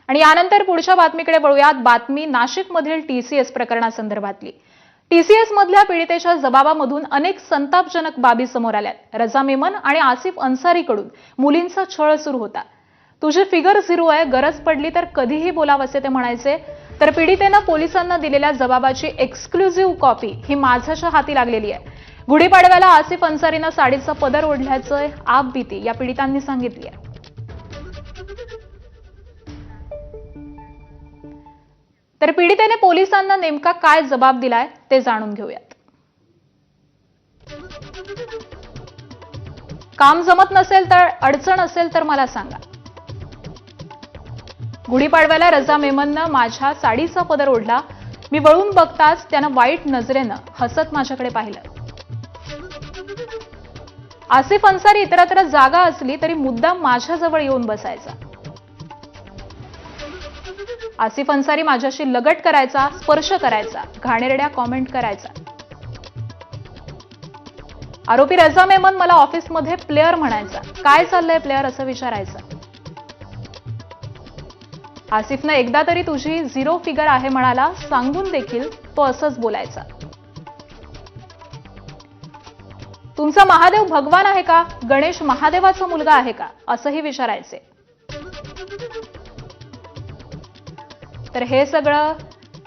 आणि यानंतर पुढच्या बातमीकडे वळूयात। बातमी नाशिकमधील टीसीएस प्रकरणासंदर्भातली। टीसीएस मधल्या पीडितेच्या जबाबामधून अनेक संतापजनक बाबी समोर आल्यात। रजा मेमन आणि आसिफ अन्सारीकडून मुलींचा छळ सुरू होता। तुझी फिगर 0 आहे, गरज पडली तर कधीही बोलावसे ते म्हणायचे। तर पीडितेनं पोलिसांना दिलेल्या जबाबाची एक्सक्लुझिव्ह कॉपी ही माझ्याच्या हाती लागलेली आहे। गुढीपाडव्याला आसिफ अन्सारीनं साडीचा पदर ओढल्याचं आपबीती या पीडितांनी सांगितली आहे। तर पीडितेने पोलिसांना नेमका काय जबाब दिलाय ते जाणून घेऊयात। काम जमत नसेल तर अडचण असेल तर मला सांगा। गुढीपाडव्याला रजा मेमननं माझ्या साडीचा पदर ओढला। मी वळून बघताच त्यानं वाईट नजरेनं हसत माझ्याकडे पाहिलं। आसिफ अन्सारी इतरत्र जागा असली तरी मुद्दाम माझ्याजवळ येऊन बसायचा। आसिफ अन्सारी माझ्याशी लगट करायचा, स्पर्श करायचा, घाणेरड्या कॉमेंट करायचा। आरोपी रजा मेमन मला ऑफिसमध्ये प्लेयर म्हणायचा। काय चाललंय प्लेयर असं विचारायचा। आसिफनं एकदा तरी तुझी 0 फिगर आहे म्हणाला, सांगून देखील तो असंच बोलायचा। तुमचा महादेव भगवान आहे का, गणेश महादेवाचा मुलगा आहे का असंही विचारायचे। तर हे सगळं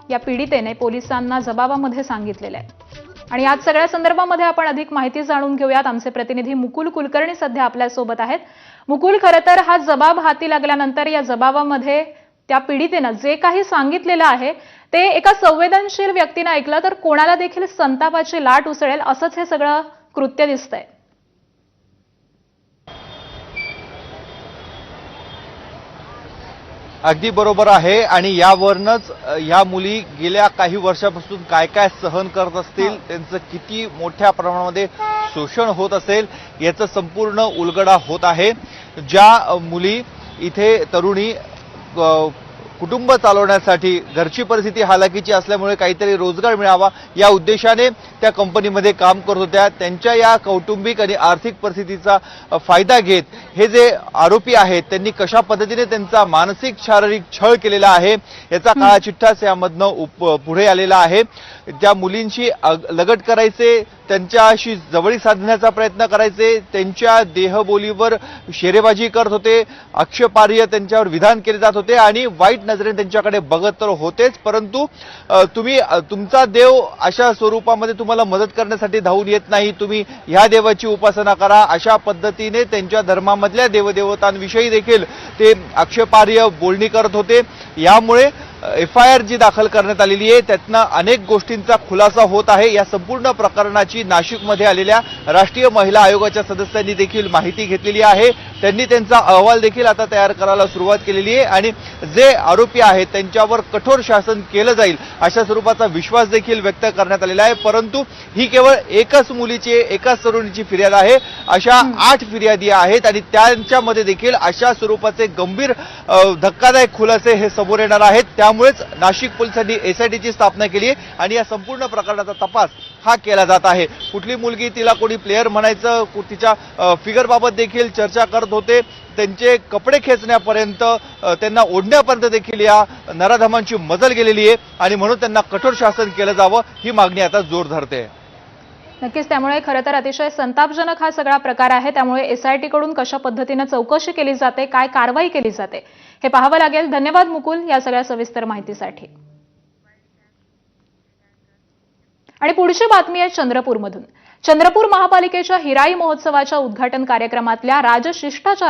या पीडितेने पोलिसांना जबाबामध्ये सांगितलेलं आहे। आणि याच सगळ्या संदर्भामध्ये आपण अधिक माहिती जाणून घेऊयात। आमचे प्रतिनिधी मुकुल कुलकर्णी सध्या आपल्या सोबत आहेत। मुकुल, खरं तर हा जबाब हाती लागल्यानंतर या जबाबामध्ये त्या पीडितेनं जे काही सांगितलेलं आहे ते एका संवेदनशील व्यक्तीने ऐकलं तर कोणाला देखील संतापाची लाट उसळेल असंच हे सगळं कृत्य दिसतंय। अगदी बरोबर आहे। आणि यावरनच ह्या मुली गेल्या काही वर्षापासून काय काय सहन करत असतील, त्यांचं किती मोठ्या प्रमाणामध्ये शोषण होत असेल याचा संपूर्ण उलगडा होत आहे। ज्या मुली इथे तरुणी कुटुंब चालवण्यासाठी, घरची परिस्थिती हालाकीची असल्यामुळे काहीतरी रोजगार मिळावा या उद्देशाने त्या कंपनीमध्ये काम करत होत्या, त्यांच्या या कौटुंबिक आणि आर्थिक परिस्थितीचा फायदा घेत हे जे आरोपी आहेत त्यांनी कशा पद्धतीने त्यांचा मानसिक शारीरिक छळ केलेला आहे याचा काळा चिठ्ठाच यामधनं पुढे आलेला आहे। त्या मुलींशी लगट करायचे, त्यांच्याशी जवळीक साधण्याचा प्रयत्न करायचे, त्यांच्या देहबोलीवर शेरेबाजी करत होते, आक्षेपार्ह त्यांच्यावर विधान केले जात होते आणि वाईट नजरेने त्यांच्याकडे बघत तर होतेच, परंतु तुम्ही तुमचा देव अशा स्वरूपामध्ये तुम्हाला मदत करण्यासाठी धावून येत नाही, तुम्ही ह्या देवाची उपासना करा अशा पद्धतीने त्यांच्या धर्मामधल्या देवदेवतांविषयी देखील ते आक्षेपार्ह बोलणी करत होते। यामुळे FIR जी दाखल करण्यात आलेली आहे त्यातनं अनेक गोष्टींचा खुलासा होत आहे। या संपूर्ण प्रकरणाची नाशिकमध्ये आलेल्या राष्ट्रीय महिला आयोगाच्या सदस्यांनी देखील माहिती घेतलेली आहे। त्यांनी त्यांचा अहवाल देखील आता तयार करायला सुरुवात केलेली आहे आणि जे आरोपी आहेत त्यांच्यावर कठोर शासन केलं जाईल अशा स्वरूपाचा विश्वास देखील व्यक्त करण्यात आलेला आहे। परंतु ही केवळ एकाच मुलीची, एकाच तरुणीची फिर्याद आहे। अशा 8 फिर्यादी आहेत आणि त्यांच्यामध्ये देखील अशा स्वरूपाचे गंभीर धक्कादायक खुलासे हे समोर येणार आहेत। त्यामुळेच नाशिक पोलिसांनी SITची स्थापना केली आणि या संपूर्ण प्रकरणाचा तपास हा केला जात आहे। कुठली मुलगी तिला कोणी प्लेयर म्हणायचं, तिच्या फिगरबाबत देखील चर्चा करत होते, त्यांचे कपडे खेचण्यापर्यंत, त्यांना ओढण्यापर्यंत देखील या नराधमांची मजल गेलेली आहे आणि म्हणून त्यांना कठोर शासन केलं जावं ही मागणी आता जोर धरते। नक्कीच, त्यामुळे खरं तर अतिशय संतापजनक हा सगळा प्रकार आहे। त्यामुळे SIT कडून कशा पद्धतीने चौकशी केली जाते, काय कारवाई केली जाते हे पाहावं लागेल। धन्यवाद मुकुल या सगळ्या सविस्तर माहितीसाठी। आणि पुढची बातमी आहे चंद्रपूरमधून। चंद्रपूर महापालिकेच्या हिराई महोत्सवाच्या उद्घाटन कार्यक्रमातल्या राजशिष्टाचार